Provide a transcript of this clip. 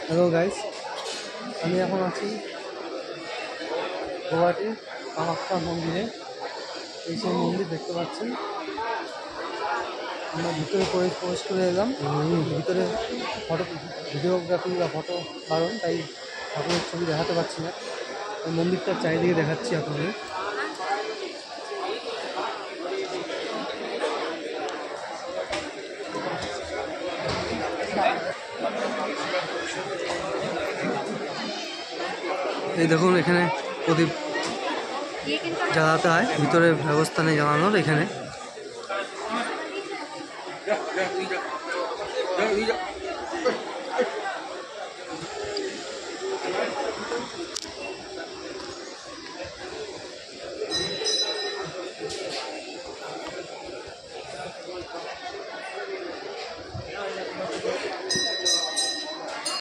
Hello guys, আমি এখন আছি গুয়াহাটির কামাখ্যা মন্দিরে। এই সেই মন্দির দেখতে পাচ্ছেন। আমরা ভিতরে প্রবেশ করে এলাম। ভিতরে ফটো ভিডিওগ্রাফি বা ফটো বারণ, তাই ঠাকুরের ছবি দেখাতে পারছি না। এই মন্দিরটার চারিদিকে দেখাচ্ছি আপনাদের। এই দেখুন, এখানে প্রদীপ জ্বালাতে হয়, ভিতরে ব্যবস্থা নেই জ্বালানোর। এখানে